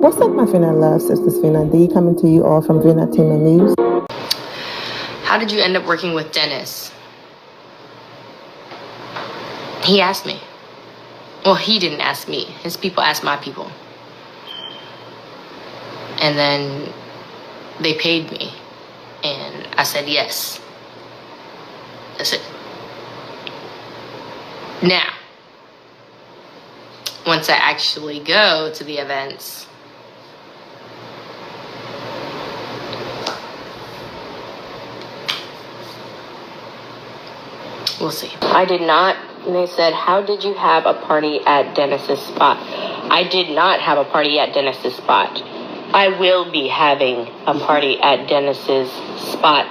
What's up, my Finna love? Sisters Finna D coming to you all from Finna Team News. How did you end up working with Dennise? He asked me. Well, he didn't ask me. His people asked my people. And then they paid me. And I said yes. That's it. Now, once I actually go to the events, we'll see. I did not. They said, how did you have a party at Dennis's spot? I did not have a party at Dennis's spot. I will be having a party at Dennis's spot.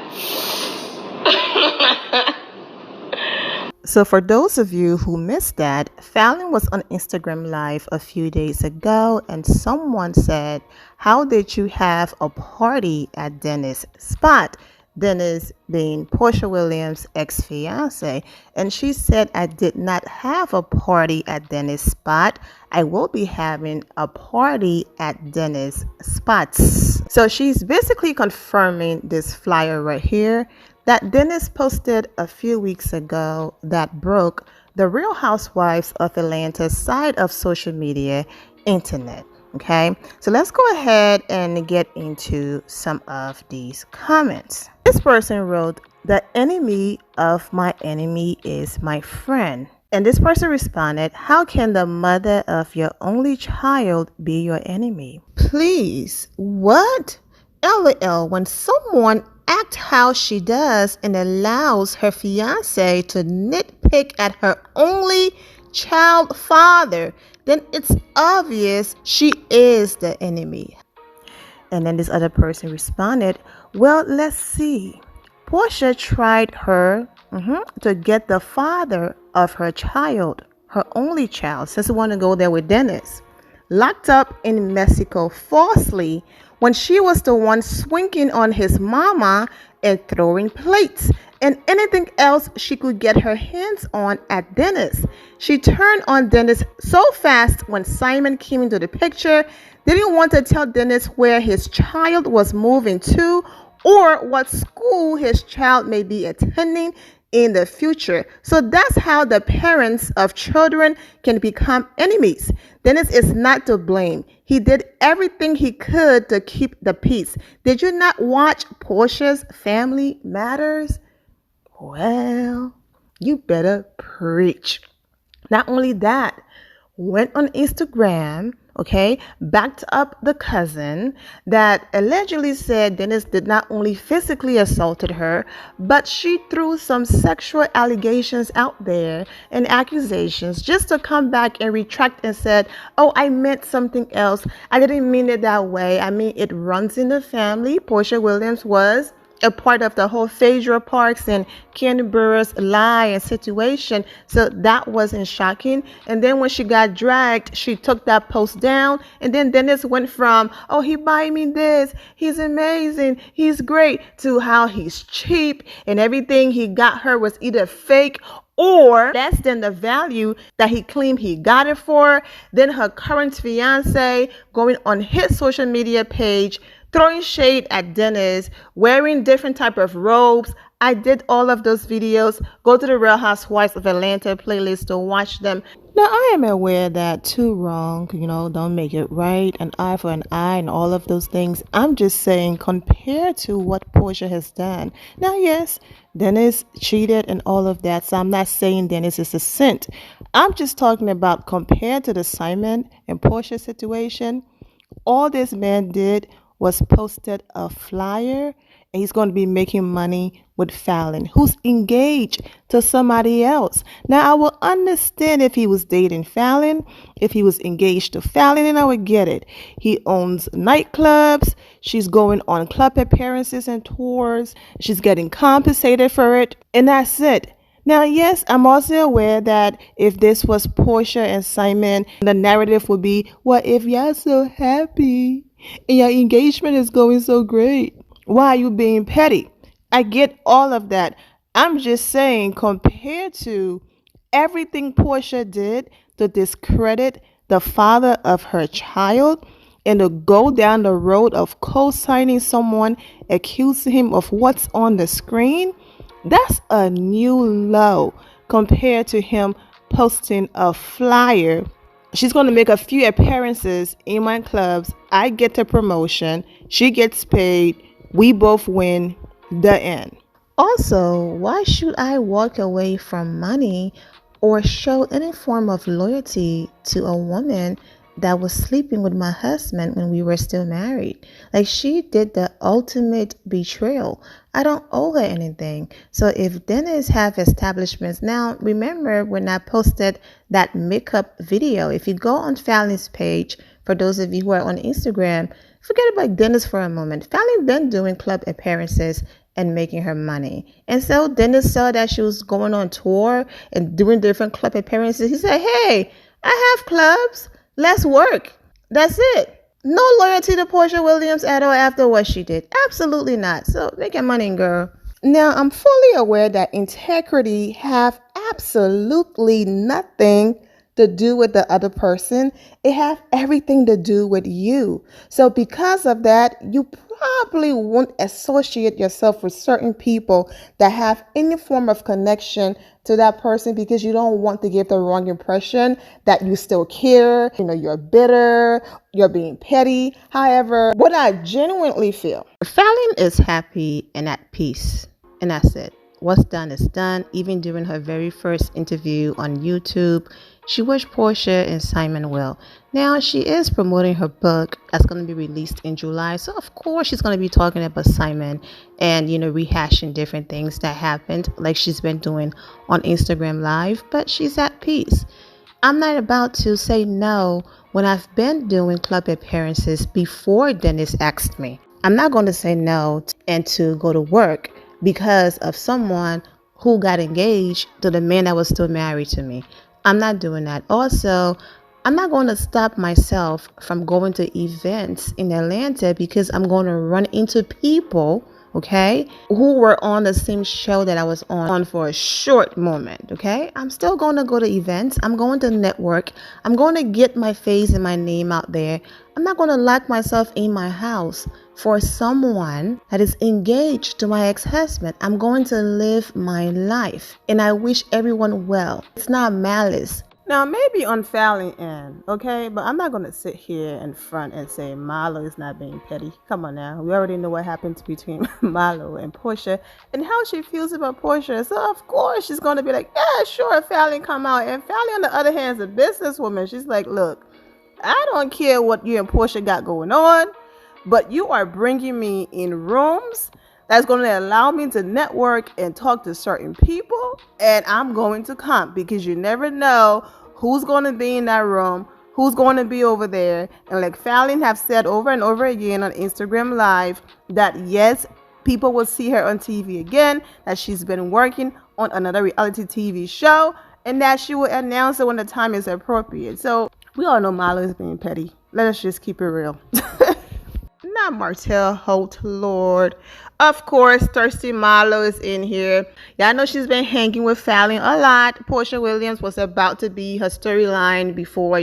So for those of you who missed that, Falynn was on Instagram Live a few days ago and someone said, how did you have a party at Dennise' spot? Dennise being Porsha Williams' ex-fiancé. And she said, I did not have a party at Dennise' spot. I will be having a party at Dennise' spots. So she's basically confirming this flyer right here that Dennise posted a few weeks ago that broke the Real Housewives of Atlanta's side of social media internet. Okay, so let's go ahead and get into some of these comments. This person wrote, the enemy of my enemy is my friend. And this person responded, how can the mother of your only child be your enemy? Please, what? LOL, when someone acts how she does and allows her fiancé to nitpick at her only child father, then it's obvious she is the enemy. And then this other person responded, well, let's see. Porsha tried her to get the father of her child, her only child, since we want to go there with Dennise, locked up in Mexico falsely when she was the one swinging on his mama and throwing plates and anything else she could get her hands on at Dennise. She turned on Dennise so fast when Simon came into the picture, didn't want to tell Dennise where his child was moving to or what school his child may be attending in the future. So that's how the parents of children can become enemies. Dennise is not to blame. He did everything he could to keep the peace. Did you not watch Porsha's Family Matters? Well, you better preach. Not only that, went on Instagram, okay, backed up the cousin that allegedly said Dennise did not only physically assaulted her, but she threw some sexual allegations out there and accusations just to come back and retract and said, oh, I meant something else. I didn't mean it that way. I mean, it runs in the family. Porsha Williams was a part of the whole Phaedra Parks and Canberra's lie and situation. So that wasn't shocking. And then when she got dragged, she took that post down. And then Dennise went from, oh, he buy me this, he's amazing, he's great, to how he's cheap and everything he got her was either fake or less than the value that he claimed he got it for. Then her current fiance going on his social media page, throwing shade at Dennise, wearing different type of robes. I did all of those videos. Go to the Real Housewives of Atlanta playlist to watch them. Now, I am aware that two wrong, don't make it right, an eye for an eye and all of those things. I'm just saying compared to what Porsha has done. Now, yes, Dennise cheated and all of that, so I'm not saying Dennise is a saint. I'm just talking about compared to the Simon and Porsha situation, all this man did was posted a flyer and he's going to be making money with Falynn, who's engaged to somebody else. Now, I will understand if he was dating Falynn, if he was engaged to Falynn, and I would get it. He owns nightclubs. She's going on club appearances and tours. She's getting compensated for it, and that's it. Now, yes, I'm also aware that if this was Porsha and Simon, the narrative would be, well, if y'all so happy and your engagement is going so great, why are you being petty? I get all of that. I'm just saying, compared to everything Porsha did to discredit the father of her child, and to go down the road of co-signing someone accusing him of what's on the screen, that's a new low compared to him posting a flyer. She's going to make a few appearances in my clubs. I get a promotion. She gets paid. We both win. The end. Also, why should I walk away from money or show any form of loyalty to a woman that was sleeping with my husband when we were still married? Like, she did the ultimate betrayal. I don't owe her anything. So if Dennise have establishments, now remember when I posted that makeup video, if you go on Falynn's page, for those of you who are on Instagram, forget about Dennise for a moment. Falynn been doing club appearances and making her money. And so Dennise saw that she was going on tour and doing different club appearances. He said, hey, I have clubs. Let's work. That's it. No loyalty to Porsha Williams at all after what she did. Absolutely not. So making money, girl. Now, I'm fully aware that integrity have absolutely nothing to do with the other person. It have everything to do with you. So because of that, you probably won't associate yourself with certain people that have any form of connection to that person, because you don't want to give the wrong impression that you still care, you're bitter, you're being petty. However, what I genuinely feel, Falynn is happy and at peace. And that's it. What's done is done. Even during her very first interview on YouTube, she wished Porsha and Simon well. Now, she is promoting her book that's going to be released in July. So, of course, she's going to be talking about Simon and, rehashing different things that happened, like she's been doing on Instagram Live. But she's at peace. I'm not about to say no when I've been doing club appearances before Dennise asked me. I'm not going to say no and to go to work because of someone who got engaged to the man that was still married to me. I'm not doing that. Also, I'm not going to stop myself from going to events in Atlanta because I'm going to run into people, okay, who were on the same show that I was on for a short moment, okay? I'm still going to go to events. I'm going to network. I'm going to get my face and my name out there. I'm not going to lock myself in my house for someone that is engaged to my ex-husband. I'm going to live my life, and I wish everyone well. It's not malice. Now, maybe on Falynn end, okay? But I'm not going to sit here in front and say Marlo is not being petty. Come on now. We already know what happened between Marlo and Porsha and how she feels about Porsha. So, of course, she's going to be like, yeah, sure, Falynn come out. And Falynn, on the other hand, is a businesswoman. She's like, look, I don't care what you and Porsha got going on, but you are bringing me in rooms that's going to allow me to network and talk to certain people, and I'm going to come, because you never know who's going to be in that room, who's going to be over there. And like Falynn have said over and over again on Instagram Live, that yes, people will see her on TV again, that she's been working on another reality TV show, and that she will announce it when the time is appropriate. So we all know Marlo is being petty. Let us just keep it real. Not Martell Holt, Lord. Of course, Thirsty Marlo is in here. Y'all know she's been hanging with Falynn a lot. Porsha Williams was about to be her storyline before,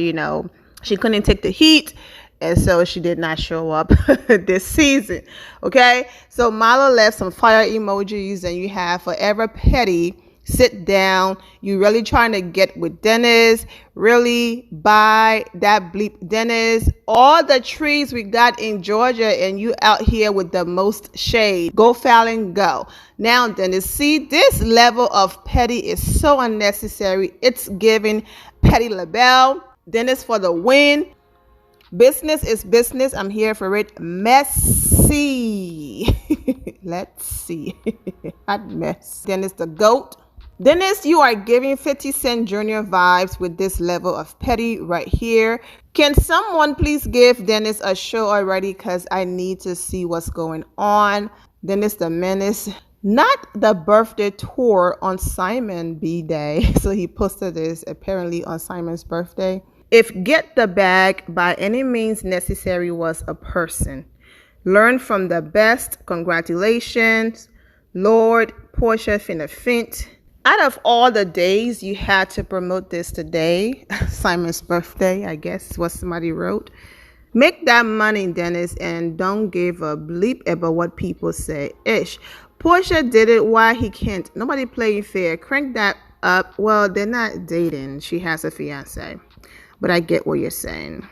she couldn't take the heat. And so she did not show up this season. Okay? So Marlo left some fire emojis, and you have Forever Petty. Sit down. You really trying to get with Dennise. Really buy that bleep Dennise. All the trees we got in Georgia, and you out here with the most shade. Go Falynn, go. Now Dennise, see, this level of petty is so unnecessary. It's giving Petty LaBelle. Dennise for the win. Business is business. I'm here for it. Messy. Let's see. Hot mess. Dennise the GOAT. Dennise, you are giving 50 Cent Jr. vibes with this level of petty right here. Can someone please give Dennise a show already? Because I need to see what's going on. Dennise the Menace. Not the birthday tour on Simon B Day. So he posted this apparently on Simon's birthday. If get the bag by any means necessary was a person. Learn from the best. Congratulations. Lord, Porsha finna fint. Out of all the days you had to promote this today, Simon's birthday, I guess, what somebody wrote. Make that money, Dennise, and don't give a bleep about what people say. Ish. Porsha did it. Why he can't? Nobody playing fair. Crank that up. Well, they're not dating. She has a fiance. But I get what you're saying.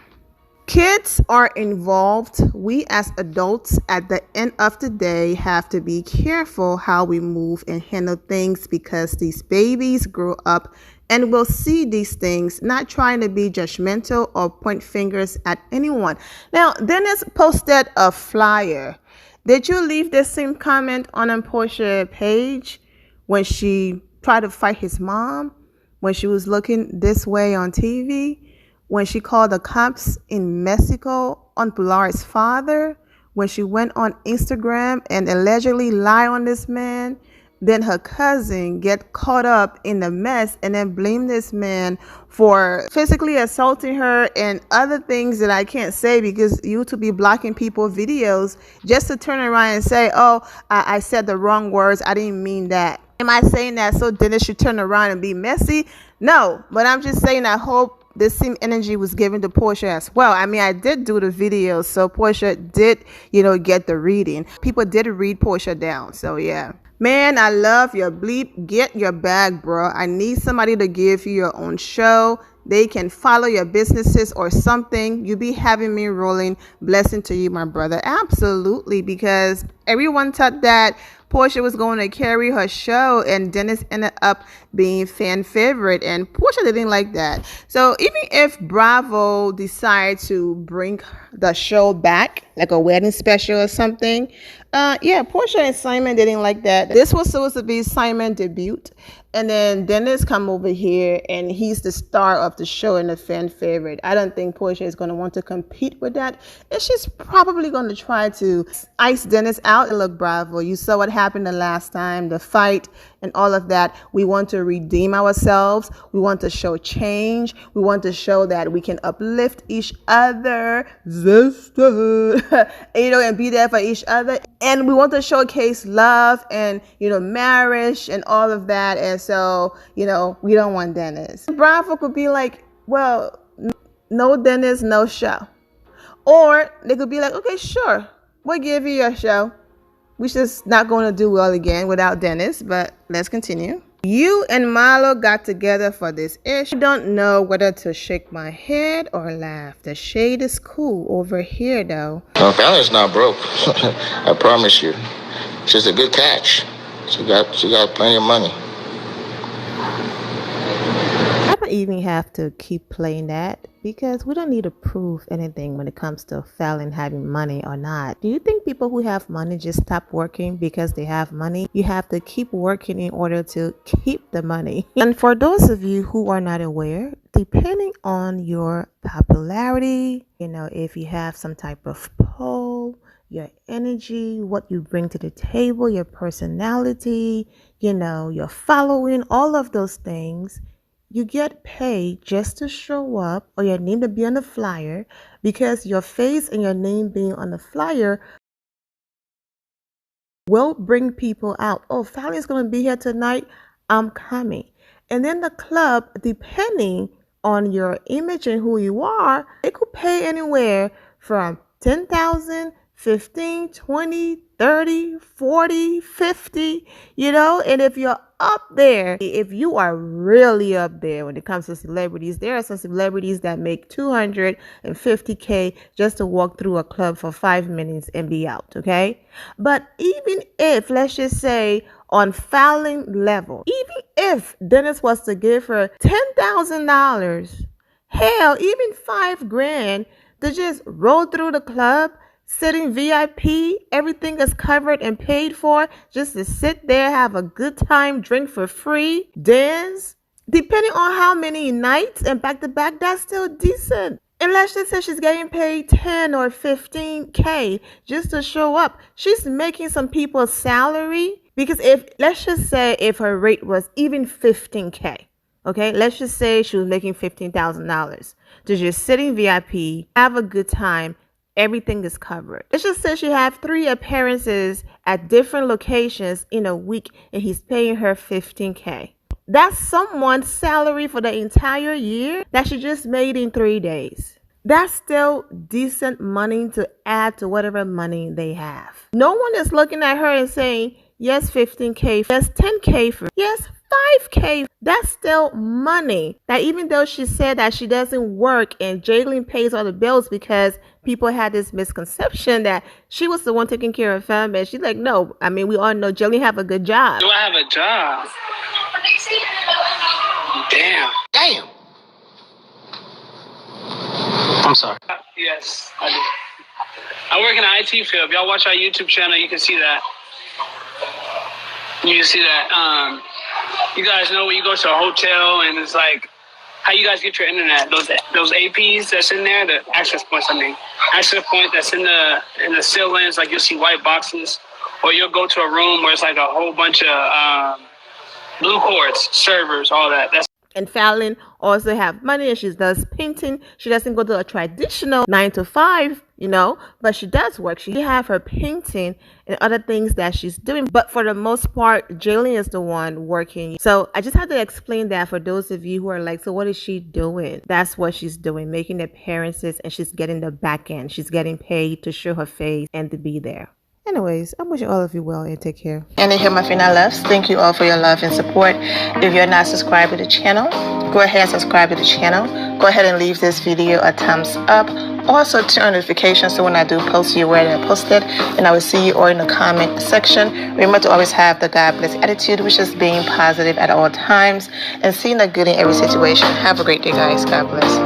Kids are involved. We as adults at the end of the day have to be careful how we move and handle things because these babies grow up and will see these things, not trying to be judgmental or point fingers at anyone. Now, Dennise posted a flyer. Did you leave the same comment on a Porsha page when she tried to fight his mom, when she was looking this way on TV? When she called the cops in Mexico on Pilar's father, when she went on Instagram and allegedly lied on this man, then her cousin get caught up in the mess and then blame this man for physically assaulting her and other things that I can't say because YouTube be blocking people videos just to turn around and say, oh, I said the wrong words. I didn't mean that. Am I saying that so Dennise should turn around and be messy? No, but I'm just saying I hope the same energy was given to Porsha as well. I mean, I did do the video, so Porsha did, get the reading. People did read Porsha down, so yeah. Man, I love your bleep. Get your bag, bro. I need somebody to give you your own show. They can follow your businesses or something. You be having me rolling. Blessing to you, my brother. Absolutely, because everyone thought that Porsha was going to carry her show and Dennise ended up being fan favorite and Porsha didn't like that. So even if Bravo decide to bring the show back like a wedding special or something, Porsha and Simon didn't like that. This was supposed to be Simon's debut, and then Dennise come over here and he's the star of the show and the fan favorite. I don't think Porsha is going to want to compete with that, and she's probably going to try to ice Dennise out. And look, Bravo, you saw what happened the last time, the fight and all of that. We want to redeem ourselves. We want to show change. We want to show that we can uplift each other, sister, and be there for each other. And we want to showcase love and, marriage and all of that. And so, we don't want Dennise. Bravo could be like, well, no Dennise, no show. Or they could be like, okay, sure, we'll give you your show. We're just not going to do well again without Dennise, but let's continue. You and Marlo got together for this ish. I don't know whether to shake my head or laugh. The shade is cool over here, though. No, Falyn's not broke. I promise you. She's a good catch. She got plenty of money. I don't even have to keep playing that because we don't need to prove anything when it comes to Falynn having money or not. Do you think people who have money just stop working because they have money? You have to keep working in order to keep the money. And for those of you who are not aware, depending on your popularity, if you have some type of pull, your energy, what you bring to the table, your personality, your following, all of those things, you get paid just to show up or your name to be on the flyer, because your face and your name being on the flyer will bring people out. Oh, Falyn's going to be here tonight. I'm coming. And then the club, depending on your image and who you are, it could pay anywhere from 10,000, 15, 20, 30, 40, 50, and if you're up there, if you are really up there when it comes to celebrities, there are some celebrities that make $250K just to walk through a club for 5 minutes and be out, okay? But even if, let's just say, on Falynn level, even if Dennise was to give her $10,000, hell, even $5,000 to just roll through the club, sitting VIP, everything is covered and paid for, just to sit there, have a good time, drink for free, dance. Depending on how many nights and back to back, that's still decent. And let's just say she's getting paid 10 or 15K just to show up. She's making some people's salary, because let's just say if her rate was even 15K. Okay, let's just say she was making $15,000 to just sit in VIP, have a good time. Everything is covered. Let's just say she had 3 appearances at different locations in a week and he's paying her 15K. That's someone's salary for the entire year that she just made in 3 days. That's still decent money to add to whatever money they have. No one is looking at her and saying, yes, 15K, yes, 10K for, yes, 5K. That's still money. That even though she said that she doesn't work and Jalen pays all the bills because people had this misconception that she was the one taking care of family. She's like, no, I mean, we all know Jalen have a good job. Do I have a job? Damn. I'm sorry. Yes, I do. I work in the IT field. If y'all watch our YouTube channel, you can see that. You can see that. You guys know when you go to a hotel and it's like, how you guys get your internet? Those APs that's in there, the access points. Access point that's in the ceilings. Like you'll see white boxes, or you'll go to a room where it's like a whole bunch of blue cords, servers, all that. And Falynn also have money and she does painting. She doesn't go to a traditional 9 to 5, but she does work. She have her painting and other things that she's doing. But for the most part, Jalen is the one working. So I just had to explain that for those of you who are like, so what is she doing? That's what she's doing, making appearances, and she's getting the back end. She's getting paid to show her face and to be there. Anyways, I wish all of you well and take care. And to hear my final loves, thank you all for your love and support. If you're not subscribed to the channel, go ahead and subscribe to the channel. Go ahead and leave this video a thumbs up. Also turn on notifications so when I do post, you're aware that I posted. And I will see you all in the comment section. Remember to always have the God bless attitude, which is being positive at all times and seeing the good in every situation. Have a great day, guys. God bless.